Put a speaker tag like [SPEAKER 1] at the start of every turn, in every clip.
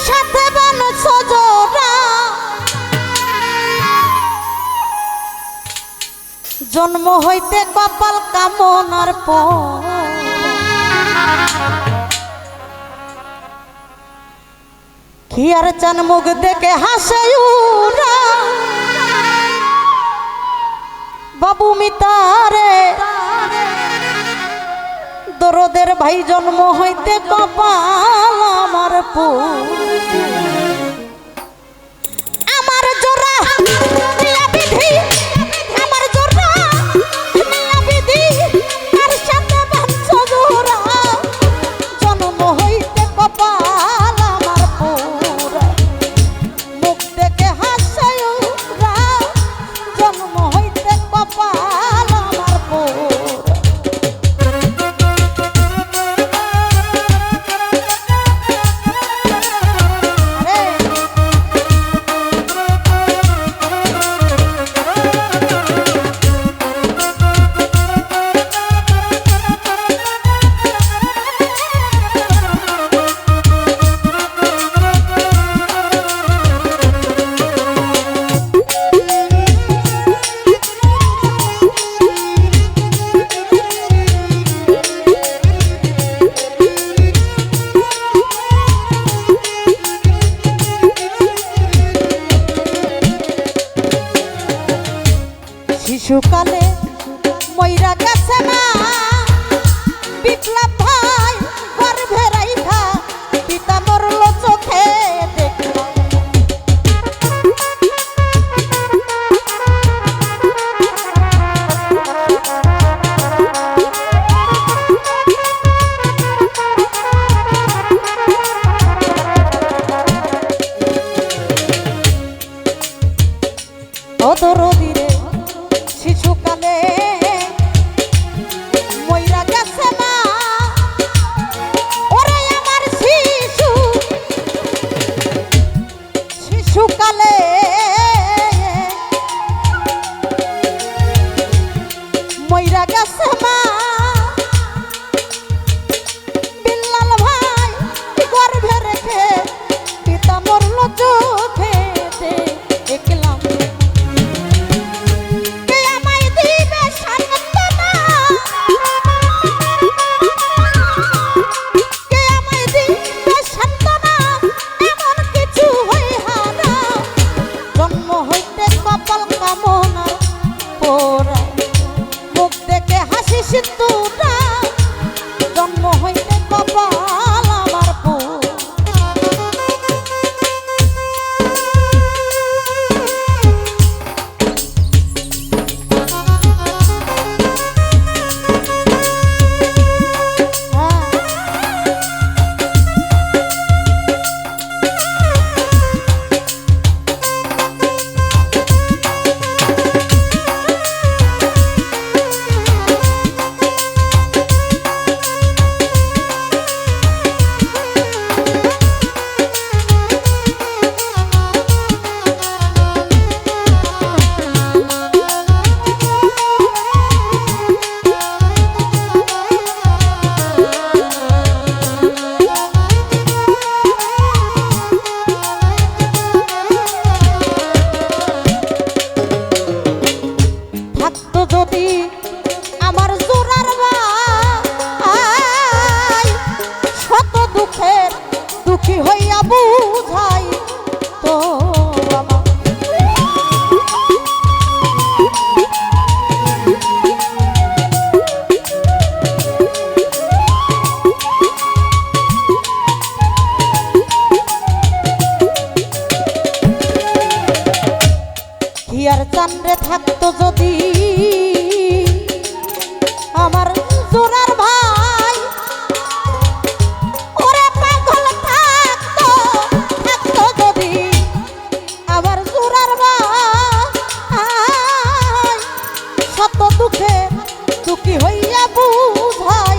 [SPEAKER 1] সাথে বানছো জোড়া জন্ম হইতে কপাল কামনার পর কি আর চান মুখ দেখে হাসে উরা বাবু মিতারে দরদের ভাই জন্ম হইতে কপাল আমার আমার জোড়া মিয়া বিধি আমার জোড়া মিয়া বিধি তার সাথে বাঁধছো জোড়া জন্ম হইতে কপাল আমার পুরা মুখ দেখে হাসে উরা জন্ম হইতে কপাল আমার পুরা শিশুকালে মইরা গেছে না বিপ্লব ভাই গর্ভে রাইখা পিতা মরল চোখে দেখলাম ও দরদি রে শিশুকালে মইরা গেছে না ওরে আমার শিশু শিশুকালে মইরা গেছে না বিল্লাল ভাই গর্ভে রেখে পিতা মরল চোখে দেখলাম সিন্দুরা জন্ম হইতে কপাল আমার হিয়ার চান্দ্রে থাকতো যদি আমার জোড়ার ভাই ওরে পাগল থাকতো থাকতো যদি আমার জোড়ার ভাই শত দুঃখে দুঃখী হইয়া বুঝাই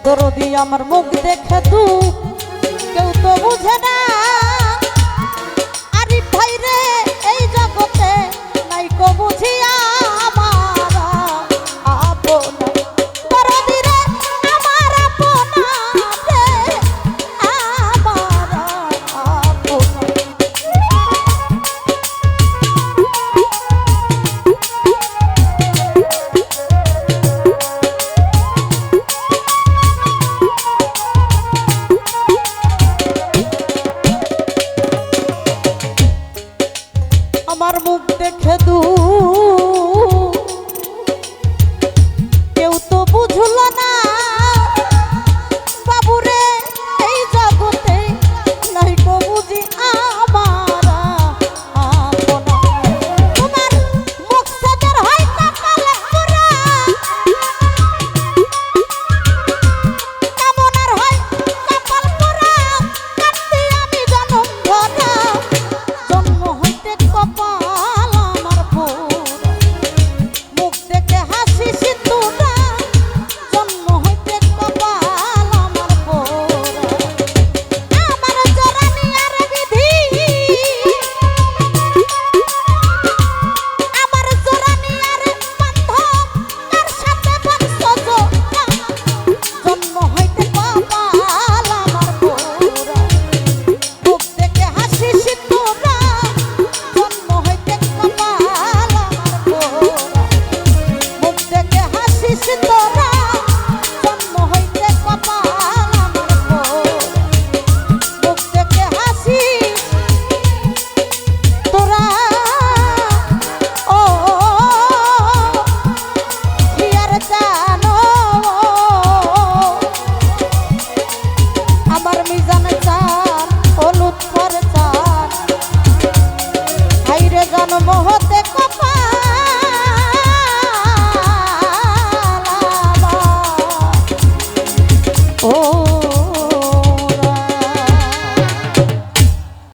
[SPEAKER 1] দরদি আমার মুখ দেখে দু কেউ তো বুঝে না আরিফ ভাই রে এই জগতে নাই কো বুঝিয়া আমার আপনা দরদি রে আমার আপনা রে আমার আপনা আমার মুখ দেখে দু কেউ তো বুঝলো না